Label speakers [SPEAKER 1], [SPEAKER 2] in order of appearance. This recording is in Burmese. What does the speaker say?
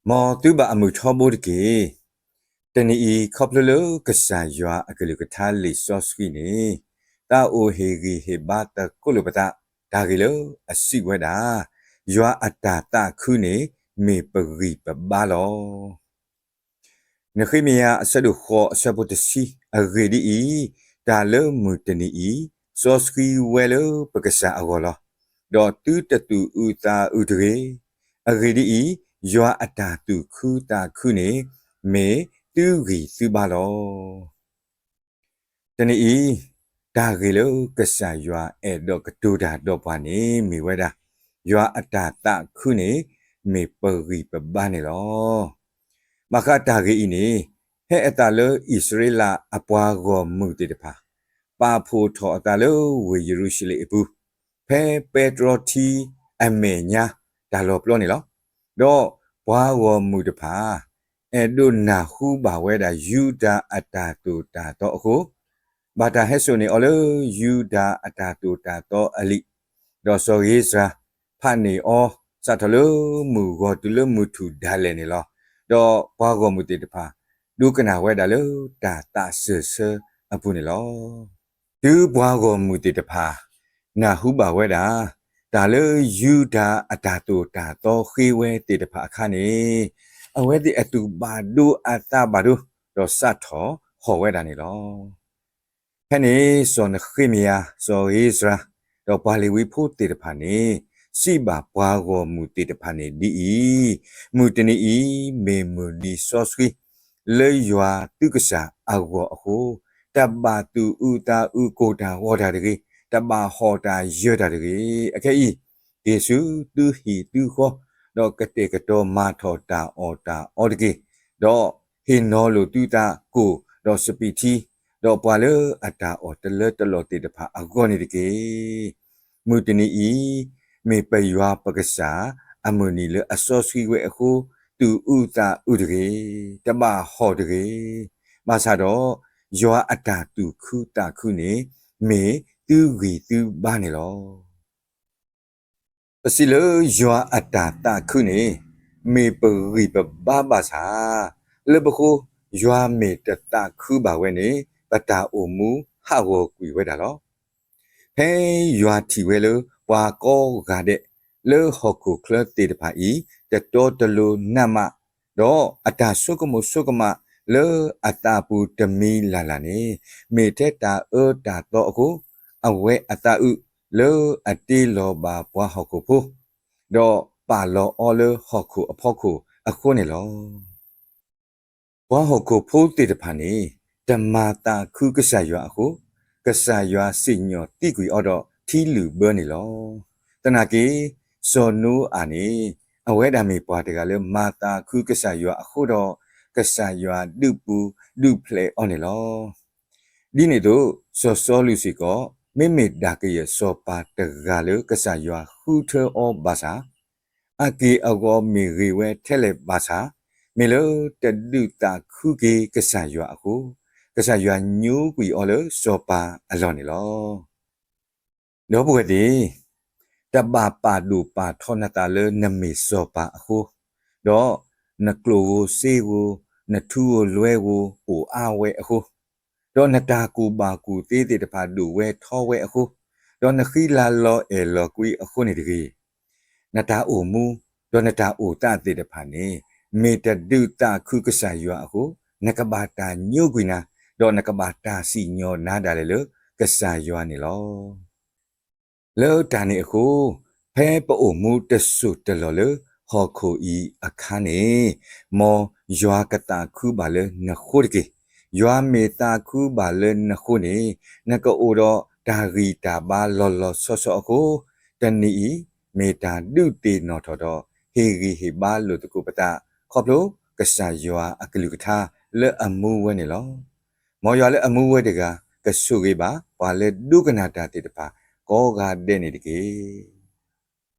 [SPEAKER 1] มอตื้อบะอมือทอบูดเกแต่นี่อีคอบเลอกษายัวอักลุกทาลิซอสกีนี่ตาโอเฮกีเฮบาตะกุลุปตะดากิโลอสิเวดายัวอัตตาตาคุเนเมปรีปบาลอนคิเมียสะดุขอสะบุตสีอเรดีอีตาเลมุตนีอีซอสกีเวลปกษาอกอลดอตุตตุอุตาอุตเรอเรดีอียัวอัตตาตุคุตาคุเนเมတူရီစုပါလောတနေ့ဤဒါဂေလောကဆာယွာအဲ့တော့ကတူတာတော့ပါနေမိဝဲတာယွာအတာတခုနေမေပရီပဘာနေလောမခတာဂေဤနေဟဲ့အတာလောဣသရေလအပွားကောမှုတေတဖာပါဖို့ထောအတာလောဝေယေရုရှလေဘူးဖဲပေတရိုတီအမေညာဒါလောပလောနေလောတော့ဘွားကောမှုတဖာအဲ့ဒုနာဟုပါဝဲတာယူဒာအတာတူတာတော့အခုဘာတာဟဲဆိုနေအော်လေယူဒာအတာတူတာတော့အလိတော့ဆိုရေးစာဖာနေအောစတ်တလို့မူကောတူလို့မူထူဒါလည်းနေလောတော့ဘွားကောမှုတေတဖာဒုကနာဝဲတာလို့တာတာဆဆအပူနေလောဒုဘွားကောမှုတေတဖာနာဟုပါဝဲတာဒါလေယူဒာအတာတူတာတော့ခေဝဲတေတဖာအခါနေအဝဲဒီအတူဘာဒူအတာဘာဒူတော့စတ်ထောဟောဝဲတာနေလောဖဲနေစောနခိမီယာစောဣစရာတော့ပါလီဝီဖို့တေတဖာနေစိဘာပွားကောမူတေတဖာနေဒီမူတနီဤမေမူဒီဆော့စကီလေယွာတုကဆာအဂောအခုတဘာတူဥတာဥကိုတာဝေါ်တာတကြီးတဘာဟောတာရွတာတကြီးအခဲဤယေရှုတူဟီတူခောတော့ကတေကတော့မာထောတာအော်တာအော်တကေတော့ဟင်းနောလိုတူတာကိုတော့စပီတီတော့ပွာလေအတာအော်တလတလောတေတဖာအကောနေတကေမူတနီဤမေပယွာပကစာအမူနီလအစောစီဝဲအခုတူဥတာဥတကေတမဟောတကေမဆာတော့ယွာအတာတူခုတာခုနေမေတူဂီတူဘာနေလောပစီလေယွာအတာတာခုနေမေပရီပဘာဘာစာလေဘခုယွာမေတတာခုပါဝဲနေပတာအိုမူဟာဝကွေဝဲတာလောဟဲယွာတီဝဲလေဝါကောဂါတဲ့လေဟောကုကလတေတဖာဤတတော်တလူနမတော့အတာဆုကမဆုကမလေအတာပူတမီလာလာနေမေတဲ့တာတာတော့အခုအဝဲအတာဥလေအတီလောဘာပွားဟောကုဖို့တော့ပါလောအော်လေဟောကုအဖို့ကုအခုနေလောပွားဟောကုဖို့တေတဖာနေဓမ္မာတာခုကဆာယွာအခုကဆာယွာစိညောတိကွေအော်တော့ထီလူဘနေလောတနာကေစောနိုးအာနေအဝဲဒါမေပွားတကလေမာတာခုကဆာယွာအခုတော့ကဆာယွာဒုပူဒုဖလေအော်နေလောဒီနေတော့စောစောလူစီကောမေမေဒါကေရစောပါတကလေကဆာယွာဟူထောအောဘာသာအကေအကောမေရီဝဲထဲလေဘာသာမေလတဒုတာခုကေကဆာယွာအခုကဆာယွာညူကွီအော်လေစောပါအလောနေလောလောဘွေဒီတဘာပါဒူပါထောနတာလေနမေစောပါအခုတော့နကလိုစေကိုနထူကိုလွဲကိုဟိုအဝဲအခုတော့နတာကူပါကူတေးတေတဖာဒူဝဲထောဝဲအခုတော့နခိလာလောအဲလောကွီအခုနေတကြီးနတာအိုမူတော့နတာအိုတတေတဖာနေမေတဒုတာခုကဆာယွာအခုနကဘာတာညုကွီနာတော့နကဘာတာစီညောနာဒါလေလကဆာယွာနေလောလောတာနေအခုဖဲပအိုမူတဆုတလောလေဟောခိုဤအခါနေမောယွာကတာခုပါလေနခုတကေယွာမေတာခုပါလေနခုနေနကအိုတော့ဒါဂီတာပါလောလောဆော့ဆော့အခုတနီမေတာဒုတေနော်ထော်တော့ဟေဂီဟေဘာလို့တကူပတာခေါပလို့ကဆာယွာအကလူကထာလေအမှုဝဲနေလောမောယွာလေအမှုဝဲတကကဆုကေပါဘာလေဒုကနာတာတေတပါကောကတဲ့နေတကေ